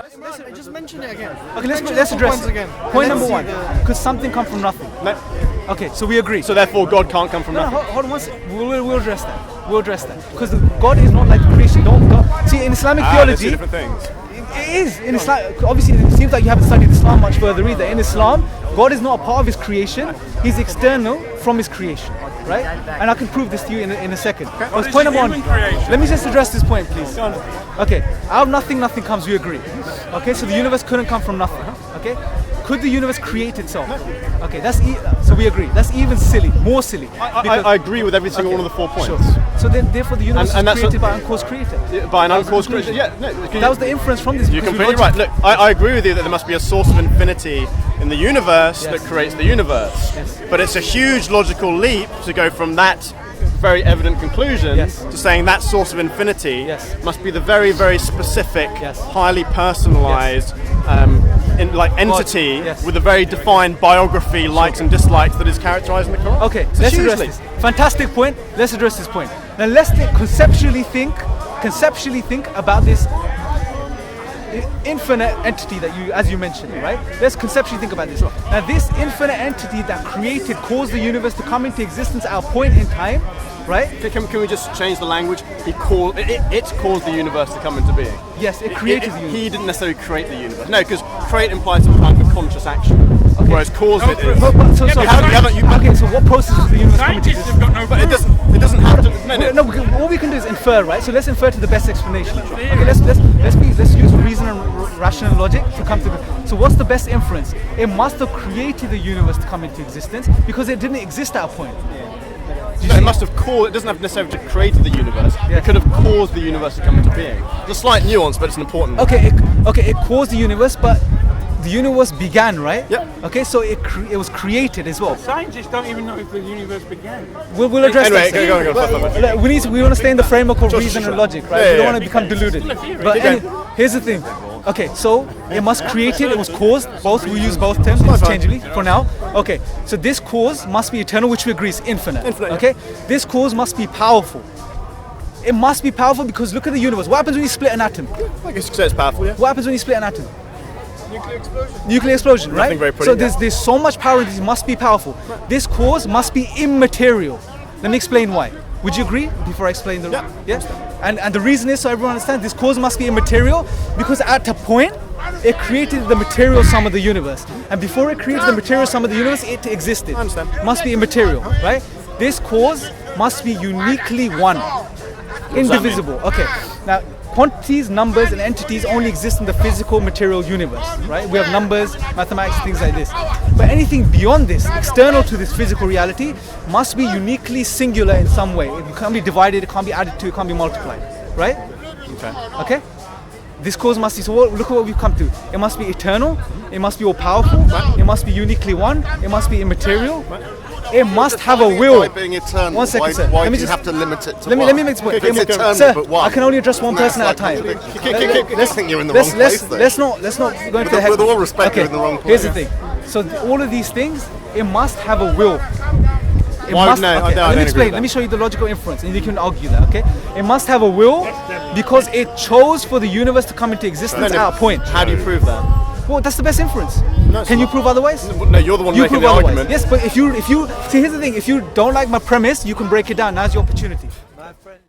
Listen, just mention it again. Okay, let's address it again. Point number one. Could something come from nothing? No. Okay, so we agree. So therefore, God can't come from No, nothing. hold on one second. We'll address that. We'll address that. Because God is not like creation. Don't God. See, in Islamic They're theology, two different things. it is. In Islam, obviously, it seems like you haven't studied Islam much further either. In Islam, God is not a part of His creation. He's external from His creation, right? And I can prove this to you in a second. Because point number one. Let me just address this point, please. Okay, out of nothing, nothing comes. We agree. Okay, so the universe couldn't come from nothing. Okay, could the universe create itself? Okay, so we agree. That's even silly, more silly. I agree with every single one of the 4 points. Sure. So then, therefore, the universe And is that's created by an uncaused creator. By an uncaused creation. Yeah, no. That was the inference from this. You're completely right. Look, I agree with you that there must be a source of infinity in the universe that creates the universe. Yes. But it's a huge logical leap to go from that very evident conclusion to saying that source of infinity must be the very, very specific, highly personalized entity with a very defined biography, likes and dislikes that is characterized in the Quran. Okay, let's address this. Fantastic point. Let's address this point. Now let's conceptually think about this infinite entity that as you mentioned, right? Let's conceptually think about this. Now this infinite entity that caused the universe to come into existence at a point in time, right? Can we just change the language? It caused the universe to come into being. Yes, it created the universe. He didn't necessarily create the universe. No, because create implies some kind of a conscious action. Okay. Whereas cause it is. Okay, so what process does the universe come into existence? But it doesn't have to. No, all we can do is infer, right? So let's infer to the best explanation. Okay, let's use reason and rational logic to come to. So what's the best inference? It must have created the universe to come into existence because it didn't exist at a point. No, it must have caused. It doesn't have necessarily to create the universe. It could have caused the universe to come into being. It's a slight nuance, but it's an important one. Okay, it caused the universe, but the universe began, right? Yep. Okay, so it was created as well. Scientists don't even know if the universe began. We'll address that. Go. We want to stay in the framework of reason and logic, right? We don't want to become deluded. But here's the thing. Okay, so it must created, it was caused, both, we use both terms interchangeably for now. Okay, so this cause must be eternal, which we agree is infinite. Okay, this cause must be powerful. It must be powerful because look at the universe. What happens when you split an atom? I guess you could say it's powerful, yeah. What happens when you split an atom? Nuclear explosion, right? Very pretty, so there's so much power, this must be powerful. This cause must be immaterial. Let me explain why. Would you agree before I explain the... Yeah? And the reason is, so everyone understands, this cause must be immaterial because at a point, it created the material sum of the universe. And before it created the material sum of the universe, it existed. I understand. Must be immaterial, right? This cause must be uniquely one. Indivisible. Okay. Now, quantities, numbers, and entities only exist in the physical material universe, right? We have numbers, mathematics, things like this. But anything beyond this, external to this physical reality, must be uniquely singular in some way. It can't be divided, it can't be added to, it can't be multiplied, right? Okay? This cause must be, so look at what we've come to. It must be eternal, it must be all powerful, it must be uniquely one, it must be immaterial. It must have a will. By being eternal, 1 second, sir. Why do you have to limit it to let me make this point. It's eternal, sir, but one. I can only address one person at a time. I think you're in the wrong place there. Let's not go into the head. With all respect, you're in the wrong place. Here's the thing. So all of these things, it must have a will. Let me explain. Let me show you the logical inference, and you can argue that. Okay? It must have a will because it chose for the universe to come into existence at a point. How do you prove that? Well, that's the best inference. No, can you prove otherwise? No, you're the one making the argument. Yes, but if you see, here's the thing. If you don't like my premise, you can break it down. Now's your opportunity. My friend.